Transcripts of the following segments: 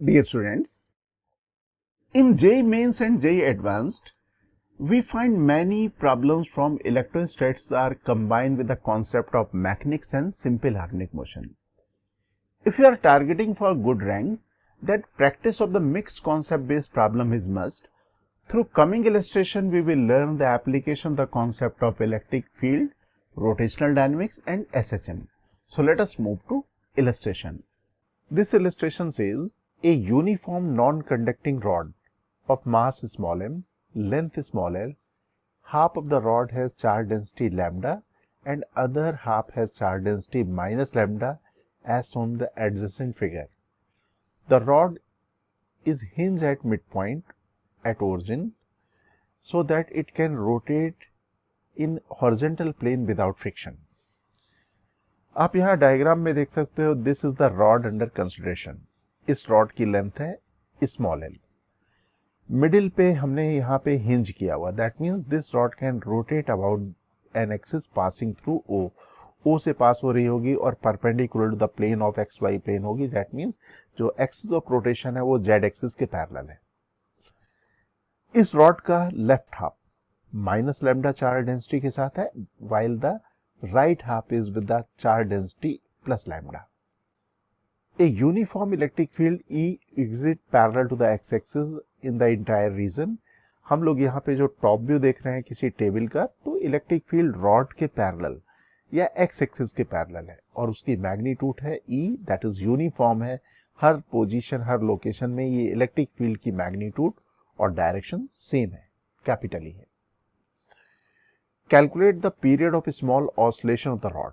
Dear students, in JEE Mains and JEE Advanced, we find many problems from electrostatics are combined with the concept of mechanics and simple harmonic motion. If you are targeting for good rank, that practice of the mixed concept based problem is must. Through coming illustration, we will learn the application of the concept of electric field, rotational dynamics and SHM. So let us move to illustration. This illustration says a uniform non-conducting rod of mass small m, length small l, half of the rod has charge density lambda and other half has charge density minus lambda as shown in the adjacent figure. The rod is hinged at midpoint at origin so that it can rotate in horizontal plane without friction. आप यहाँ diagram में देख सकते हो, this is the rod under consideration. इस rod की length है small L. Middle पे हमने यहाँ पे हिंज किया हुआ, that means this rod can rotate about an axis passing through O. O से पास हो रही होगी और perpendicular to the plane of X Y plane होगी. दैट मीन्स जो एक्सिस ऑफ रोटेशन है वो जेड एक्सिस के पैरेलल है. इस रॉड का left half minus lambda charge density के साथ है, while the right half is with the charge density plus lambda. A uniform electric field E exit parallel to the x-axis in the entire region. हम लोग यहाँ पे जो top view देख रहे हैं किसी टेबल का, तो इलेक्ट्रिक फील्ड रॉड के पैरेलल या एक्स एक्सिस के पैरेलल है और उसकी मैग्नीट्यूड है E, दैट इज यूनिफॉर्म है. हर पोजीशन हर लोकेशन में ये इलेक्ट्रिक फील्ड की मैग्नीट्यूड और डायरेक्शन सेम है, कैपिटल E है. Calculate the period of small oscillation of the rod.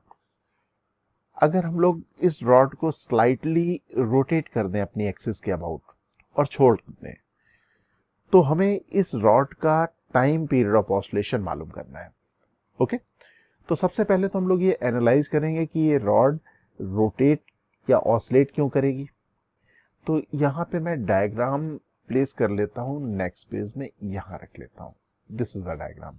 अगर हम लोग इस रॉड को स्लाइटली रोटेट कर दें अपनी एक्सिस के अबाउट और छोड़ दें, तो हमें इस रॉड का टाइम पीरियड ऑफ ऑसिलेशन मालूम करना है. ओके, तो सबसे पहले तो हम लोग ये एनालाइज करेंगे कि ये रॉड रोटेट या ऑसिलेट क्यों करेगी. तो यहाँ पे मैं डायग्राम प्लेस कर लेता हूँ, नेक्स्ट पेज में यहाँ रख लेता हूँ. This is the diagram.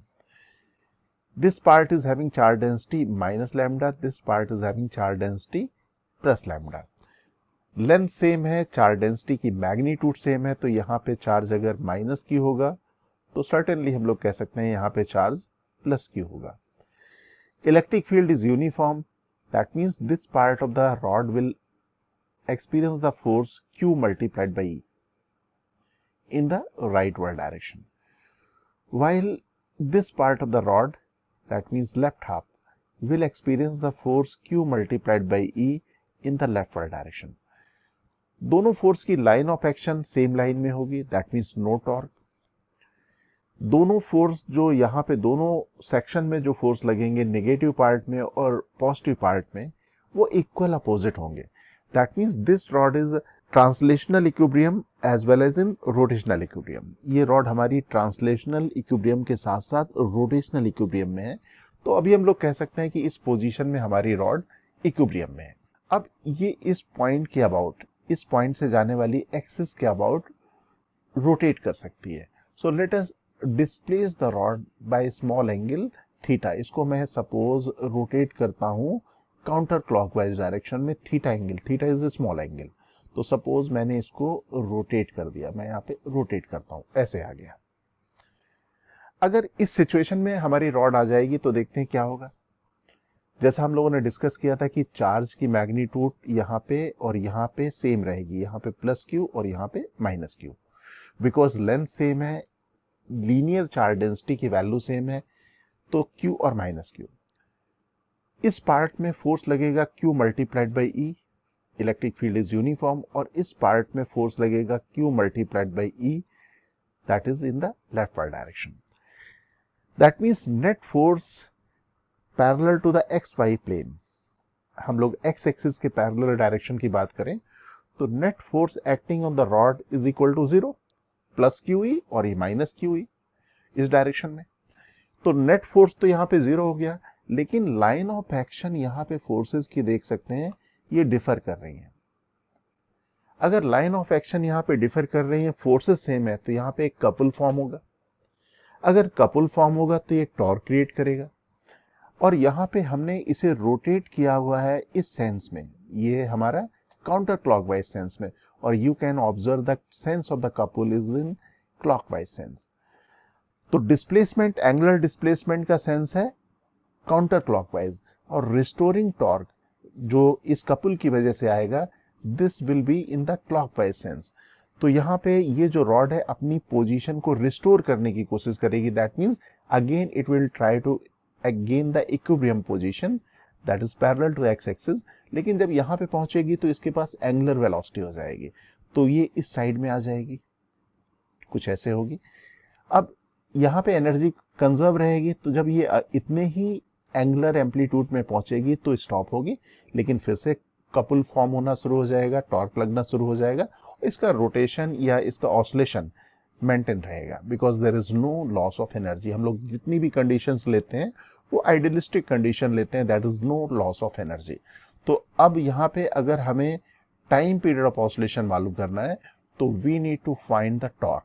This part is having charge density minus lambda, this part is having charge density plus lambda. Length same है, चार्ज डेंसिटी की मैग्नीट्यूड सेम है, तो यहाँ पे चार्ज अगर माइनस क्यू होगा तो सर्टेनली हम लोग कह सकते हैं यहाँ पे चार्ज प्लस क्यू होगा. Electric field is uniform, that means this part of the rod will experience the force Q multiplied by E in the rightward direction, while this part of the rod, that means left half, will experience the force Q multiplied by E in the leftward direction. दोनों force की line of action same line में होगी, that means no torque. दोनों force जो यहाँ पे दोनों section में जो फोर्स लगेंगे नेगेटिव पार्ट में और पॉजिटिव पार्ट में, वो इक्वल अपोजिट होंगे. That means this rod is translational equilibrium as well as in rotational equilibrium. ये रॉड हमारी ट्रांसलेशनल इक्विलिब्रियम के साथ साथ रोटेशनल इक्विलिब्रियम में है. तो अभी हम लोग कह सकते हैं कि इस पोजीशन में हमारी रॉड इक्विलिब्रियम में है. अब ये इस पॉइंट के अबाउट, इस पॉइंट से जाने वाली एक्सिस के अबाउट रोटेट कर सकती है. So let us displace the rod by small angle theta. इसको मैं सपोज रोटेट करता हूं काउंटर क्लॉकवाइज डायरेक्शन में theta angle. Theta is a small angle. तो सपोज मैंने इसको रोटेट कर दिया, मैं यहाँ पे रोटेट करता हूं, ऐसे आ गया. अगर इस सिचुएशन में हमारी रॉड आ जाएगी तो देखते हैं क्या होगा. जैसा हम लोगों ने डिस्कस किया था कि चार्ज की मैग्नीट्यूड यहाँ पे और यहाँ पे सेम रहेगी, यहाँ पे प्लस क्यू और यहाँ पे minus Q, because length same है, लीनियर चार्ज डेंसिटी की वैल्यू सेम है, तो क्यू और माइनस क्यू. इस पार्ट में फोर्स लगेगा Q multiplied by E, electric field is uniform, और इस पार्ट में फोर्स लगेगा Q multiplied by E, that is in the leftward direction. That means net force parallel to the XY plane. हम लोग x axis के parallel direction की बात करें तो net force acting on the rod is equal to 0 plus QE और ये minus QE इस डायरेक्शन में. तो नेट फोर्स तो यहाँ पे 0 हो गया, लेकिन लाइन ऑफ एक्शन यहाँ पे फोर्सेस की देख सकते हैं ये डिफर कर रही हैं. अगर लाइन ऑफ एक्शन यहाँ पे डिफर कर रही है, फोर्सेस सेम है, तो यहाँ पे एक कपल फॉर्म होगा. अगर कपल फॉर्म होगा तो ये टॉर्क क्रिएट करेगा. और यहाँ पे हमने इसे रोटेट किया हुआ है इस सेंस में, ये हमारा काउंटर क्लॉकवाइज सेंस में, और you can observe the sense of the couple is in clockwise sense. तो डिस्प्लेसमेंट, एंगुलर डिस्प्लेसमेंट का सेंस है काउंटर क्लॉकवाइज, और रिस्टोरिंग टॉर्क जो इस कपल की वजह से आएगा, this will be in the clockwise sense. तो यहाँ पे ये जो रॉड है अपनी पोजीशन को रिस्टोर करने की कोशिश करेगी, that means again it will try to again the equilibrium position that is parallel to X axis. लेकिन जब यहाँ पे पहुंचेगी तो इसके पास एंगुलर वेलोसिटी हो जाएगी, तो ये इस साइड में आ जाएगी, कुछ ऐसे होगी। अब यहाँ पे एनर्जी कंजर्व रहेगी, तो जब ये इतने ही एंगुलर एम्पलीट्यूड में पहुंचेगी तो स्टॉप होगी, लेकिन फिर से कपल फॉर्म होना शुरू हो जाएगा, टॉर्क लगना शुरू हो जाएगा, इसका रोटेशन या इसका ऑसिलेशन मेंटेन रहेगा, because there is no loss of energy. हम लोग जितनी भी कंडीशंस लेते हैं वो आइडियलिस्टिक कंडीशन लेते हैं, that is no loss of energy. तो अब यहाँ पे अगर हमें टाइम पीरियड ऑफ ऑसिलेशन मालूम करना है तो we need to find the torque,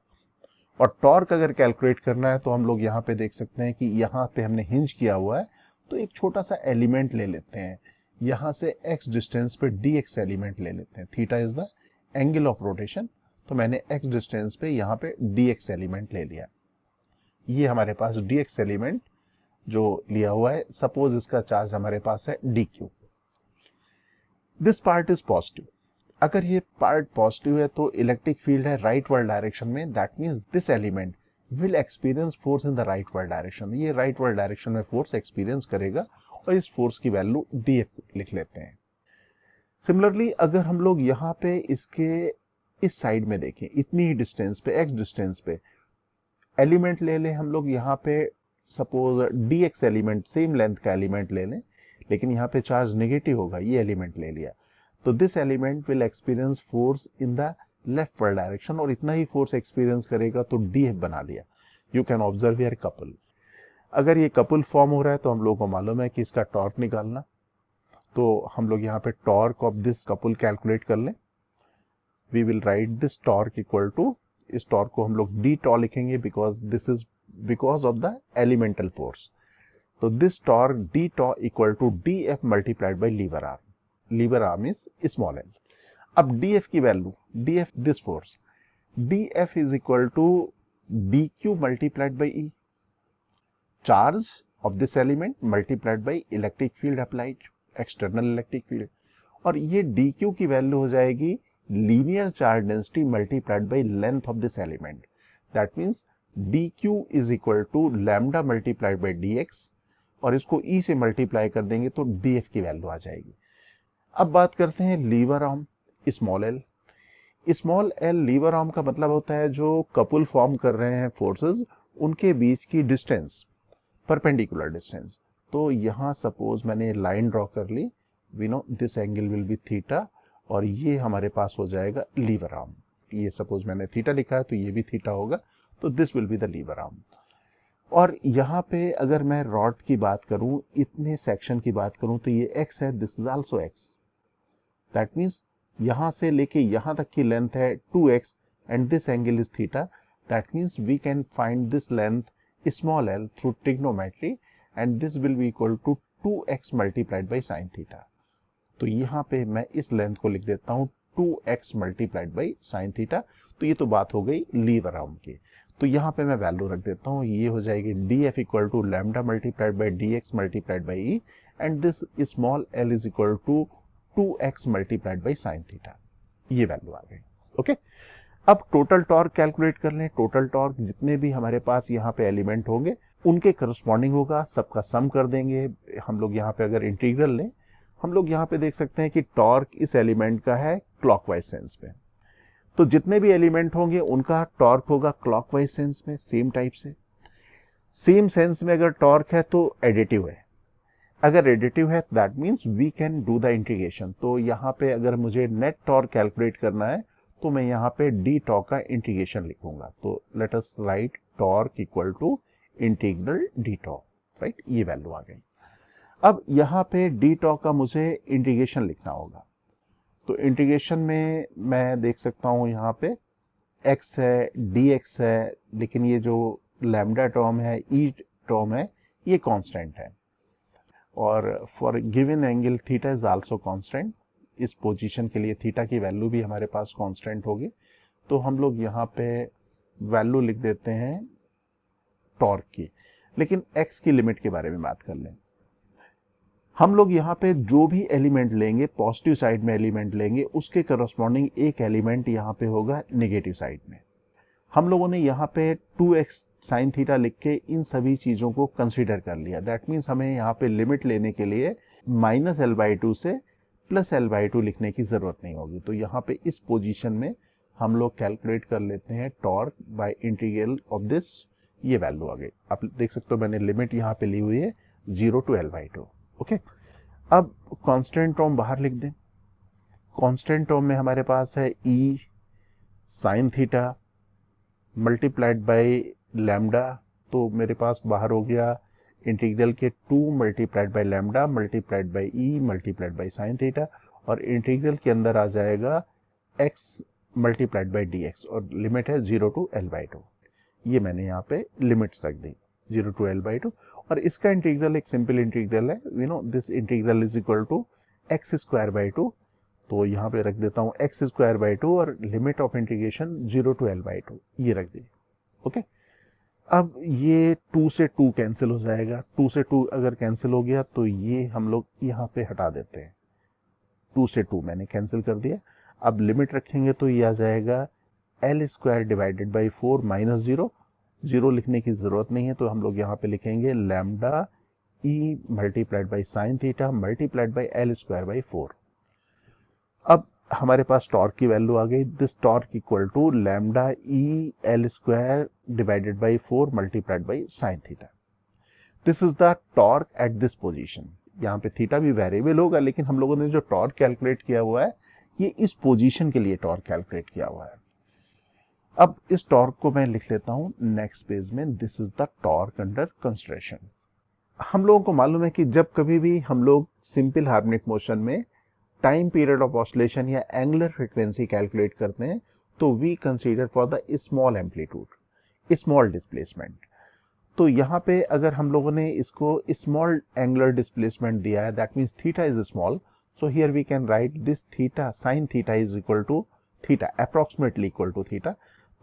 और टॉर्क अगर कैलकुलेट करना है तो हम लोग यहाँ पे देख सकते हैं कि यहाँ पे हमने हिंज किया हुआ है, तो एक छोटा सा एलिमेंट ले लेते हैं, यहाँ से x डिस्टेंस पे dx एलिमेंट ले लेते हैं, theta is the angle of rotation, तो मैंने x डिस्टेंस पे यहाँ पे dx एलिमेंट ले लिया। ये हमारे पास dx एलिमेंट जो लिया हुआ है, सपोज इसका चार्ज हमारे पास है dq। This part is positive. अगर ये पार्ट पॉजिटिव है तो इलेक्ट्रिक फील्ड है राइट वर्ल्ड डायरेक्शन में, that means this element will experience force in the right world direction. ये राइट वर्ल्ड डायरेक्शन में फोर्स एक्सपीरियंस करेगा, और इस फोर्स की वैल्यू df लिख लेते हैं। सिमिलरली अगर हम लोग यहाँ पे इसके इस साइड में देखें, इतनी ही डिस्टेंस पे, x डिस्टेंस पे एलिमेंट ले लें हम लोग, यहाँ पे suppose dx element, same length का एलिमेंट ले लें, लेकिन यहाँ पे चार्ज नेगेटिव होगा, ये एलिमेंट ले लिया, तो this element will experience force in the left world direction, और इतना ही फोर्स एक्सपीरियंस करेगा, तो df बना लिया। You can observe here couple. अगर ये कपल फॉर्म हो रहा है तो हम लोगों को मालूम है कि इसका टॉर्क निकालना, तो हम लोग यहाँ पे torque of this couple calculate कर लें। We will write this torque equal to, इस टॉर्क को हम लोग डी टॉ लिखेंगे, because this is because of the elemental force. तो this torque d tau equal to df multiplied by lever arm. Lever arm is small l। अब df की value, df this force, df is equal to dq multiplied by e, charge of this element multiplied by electric field applied, external electric field, और ये dq की value हो जाएगी linear charge density multiplied by length of this element, that means dq is equal to lambda multiplied by dx, और इसको e से multiply कर देंगे तो df की वैल्यू आ जाएगी। अब बात करते हैं lever arm, small l। Small l lever arm का मतलब होता है जो कपल फॉर्म कर रहे हैं फोर्सेस, उनके बीच की डिस्टेंस, परपेंडिकुलर डिस्टेंस। तो यहाँ सपोज मैंने लाइन ड्रॉ कर ली, we know this angle will be theta, और ये हमारे पास हो जाएगा लीवर आर्म। ये सपोज मैंने थीटा लिखा है तो ये भी थीटा होगा, तो this will be the lever arm. और यहाँ पे अगर मैं रॉड की बात करूं, इतने सेक्शन की बात करूं, तो ये x है, this is also x, that means यहाँ से लेके यहाँ तक की लेंथ है 2x, and this angle is theta, that means we can find this length small l through trigonometry, and this will be equal to 2x multiplied by sine theta. तो यहाँ पे मैं इस लेंथ को लिख देता हूँ 2x multiplied by sine theta. तो ये तो बात हो गई लीवर आर्म की, तो यहाँ पे मैं वैल्यू रख देता हूँ, ये हो जाएगी df equal to lambda multiplied by dx multiplied by e, and this small l is equal to 2x multiplied by sine theta. ये वैल्यू आ गई। ओके, अब टोटल टॉर्क कैलकुलेट कर लें। टोटल टॉर्क जितने भी हमारे पास यहाँ पे एलिमेंट होंगे उनके करस्पॉन्डिंग होगा, सबका सम कर देंगे हम लोग। यहाँ पे अगर इंटीग्रल लें, हम लोग यहाँ पे देख सकते हैं कि टॉर्क इस एलिमेंट का है क्लॉकवाइज सेंस पे, तो जितने भी एलिमेंट होंगे उनका टॉर्क होगा क्लॉकवाइज सेंस में, सेम टाइप से। सेम सेंस में अगर टॉर्क है तो एडिटिव है, अगर एडिटिव है that means we can do the integration. तो यहाँ पे अगर मुझे नेट टॉर्क कैलकुलेट करना है तो मैं यहाँ पे डी टॉर्क का इंटीग्रेशन लिखूंगा। तो let us write torque equal to integral D torque, right, ये वैल्यू आ गई। अब यहाँ पे डी टॉर्क का मुझे इंटीग्रेशन लिखना होगा, तो इंटीग्रेशन में मैं देख सकता हूँ यहाँ पे x है, dx है, लेकिन ये जो लैम्डा टर्म है, e टर्म है, ये कांस्टेंट है, और for given angle theta is also constant, इस पोजीशन के लिए थीटा की वैल्यू भी हमारे पास कांस्टेंट होगी, तो हम लोग यहाँ पे वैल्यू लिख देते हैं टॉर्क की। लेकिन एक्स की लिमिट के बारे में बात कर लें। हम लोग यहाँ पे जो भी एलिमेंट लेंगे, पॉजिटिव साइड में एलिमेंट लेंगे, उसके करस्पॉन्डिंग एक एलिमेंट यहाँ पे होगा नेगेटिव साइड में। हम लोगों ने यहाँ पे 2x साइन थीटा लिख के इन सभी चीज़ों को कंसीडर कर लिया। दैट मीन्स हमें यहाँ पे लिमिट लेने के लिए -L/2 से +L/2 लिखने की ज़रूरत नहीं होगी। तो यहाँ पे इस पोजीशन में हम लोग कैलकुलेट कर लेते हैं torque bye integral of this, ये वैल्यू आ गई। आप देख सकते हो मैंने लिमिट यहाँ पे ली हुई है 0 to L/2। ओके, अब कांस्टेंट टर्म बाहर लिख दें। कांस्टेंट टर्म में हमारे पास है E sign theta multiplied by lambda, तो मेरे पास बाहर हो गया इंटीग्रल के 2 multiplied by lambda multiplied by E multiplied by sine theta, और इंटीग्रल के अंदर आ जाएगा x मल्टीप्लाइड बाय dx, और लिमिट है 0 to L/2। ये मैंने यहाँ पे लिमिट्स रख दी 0 to L/2, और इसका इंटीग्रल एक सिंपल इंटीग्रल है। We know this integral is equal to x²/2, तो यहाँ पे रख देता हूँ x²/2 और limit of integration 0 to L/2 ये रख दी। ओके, अब ये 2 से 2 कैंसिल हो जाएगा। 2 से 2 अगर कैंसिल हो गया तो ये हम लोग यहाँ पे हटा देते हैं। 2 से 2 मैंने कैंसिल कर दिया। अब लिमिट रखेंगे तो ये आ जाएगा L² डिवाइडेड बाई 4 माइनस 0। 0 लिखने की जरूरत नहीं है, तो हम लोग यहाँ पे लिखेंगे lambda E multiplied by sine theta multiplied by L²/4। अब हमारे पास टॉर्क की वैल्यू आ गई। This torque equal to lambda E L² divided by 4 multiplied by sine theta. This is the torque at this position. यहाँ पे theta भी variable होगा, लेकिन हम लोगों ने जो टॉर्क कैलकुलेट किया हुआ है ये इस पोजीशन के लिए टॉर्क कैलकुलेट किया हुआ है। अब इस टॉर्क को मैं लिख लेता हूं नेक्स्ट पेज में। This is the torque under consideration. हम लोगों को मालूम है कि जब कभी भी हम लोग सिंपल हार्मोनिक मोशन में टाइम पीरियड ऑफ ऑसिलेशन या एंगुलर फ्रीक्वेंसी कैलकुलेट करते हैं तो we consider for the small amplitude, small displacement. तो यहाँ पे अगर हम लोगों ने इसको स्मॉल एंगुलर डिस्प्लेसमेंट दिया है, that means theta is small, so here we can write this theta sin theta is equal to theta, approximately equal to theta.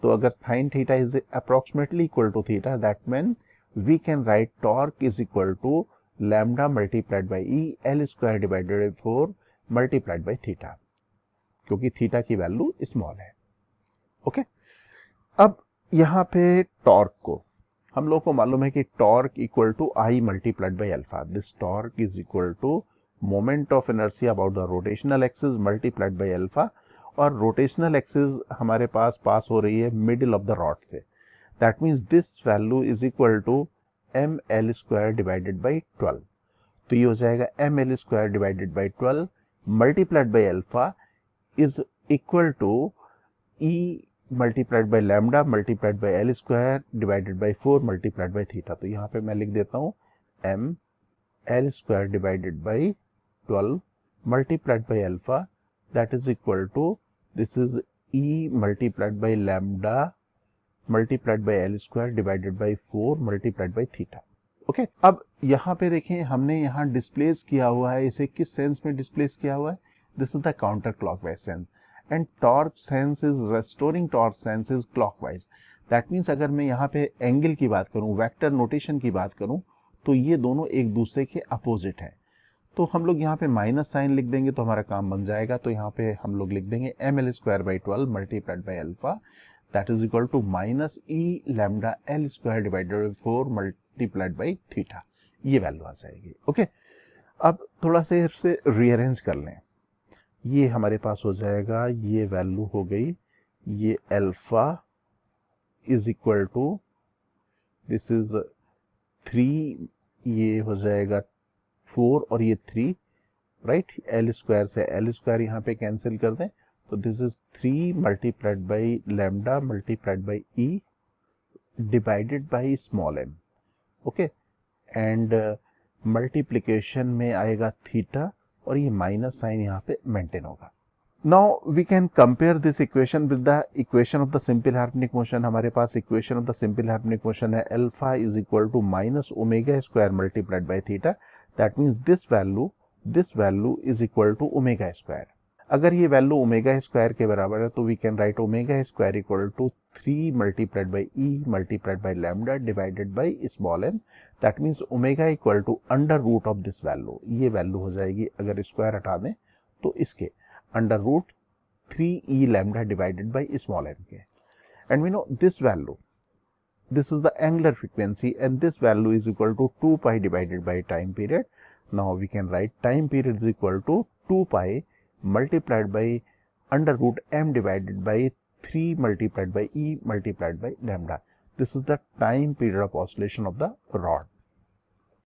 तो अगर sin theta is approximately equal to theta, that means we can write torque is equal to lambda multiplied by E L² divided by 4 multiplied by theta, क्योंकि theta की value small है। Okay, अब यहाँ पे torque को हम लोग को मालूम है कि torque equal to I multiplied by alpha. This torque is equal to moment of inertia about the rotational axis multiplied by alpha, और रोटेशनल एक्सिस हमारे पास हो रही है मिडिल ऑफ द रॉड से। That means this value is equal to mL² divided by 12। तो ये हो जाएगा mL² divided by 12 multiplied by alpha is equal to E multiplied by lambda multiplied by L² divided by 4 multiplied by theta. तो यहाँ पे मैं लिख देता हूँ mL² divided by 12 multiplied by alpha, that is equal to, this is E multiplied by lambda multiplied by L² divided by 4 multiplied by theta. Okay, अब यहाँ पे देखें हमने यहाँ डिस्प्लेस किया हुआ है, इसे किस सेंस में डिस्प्लेस किया हुआ है? This is the counter clockwise sense, and torque sense is restoring torque sense is clockwise. That means अगर मैं यहाँ पे एंगल की बात करूँ, वेक्टर नोटेशन की बात करूँ, तो ये दोनों एक दूसरे के अपोजिट हैं। तो हम लोग यहाँ पे माइनस साइन लिख देंगे तो हमारा काम बन जाएगा। तो यहाँ पे हम लोग लिख देंगे mL² by 12 multiplied by alpha, that is equal to minus E lambda L² divided by 4 multiplied by theta. ये वैल्यू आ जाएगी। ओके, अब थोड़ा से इसे रीअरेंज कर लें। ये हमारे पास हो जाएगा, ये वैल्यू हो गई, ये alpha is equal to, this is 3, ये हो जाएगा 4 और ये 3, राइट। L² से L² यहाँ पे कैंसिल कर दें तो this is 3 multiplied by lambda multiplied by E divided by small m। Okay, and multiplication में आएगा थीटा और ये माइनस साइन यहाँ पे मेंटेन होगा। Now we can compare this equation with the equation of the simple harmonic motion. हमारे पास equation of the simple harmonic motion है alpha is equal to minus omega square multiplied by theta. That means this value is equal to omega square. अगर ये value omega square के बराबर है तो we can write omega square equal to 3 multiplied by E multiplied by lambda divided by small N. That means omega equal to under root of this value, ये value हो जाएगी, अगर square हटा दें तो इसके under root 3e lambda divided by small n के। And we know this value, this is the angular frequency, and this value is equal to 2 pi divided by time period. Now we can write time period is equal to 2 pi multiplied by under root m divided by 3 multiplied by e multiplied by lambda. This is the time period of oscillation of the rod.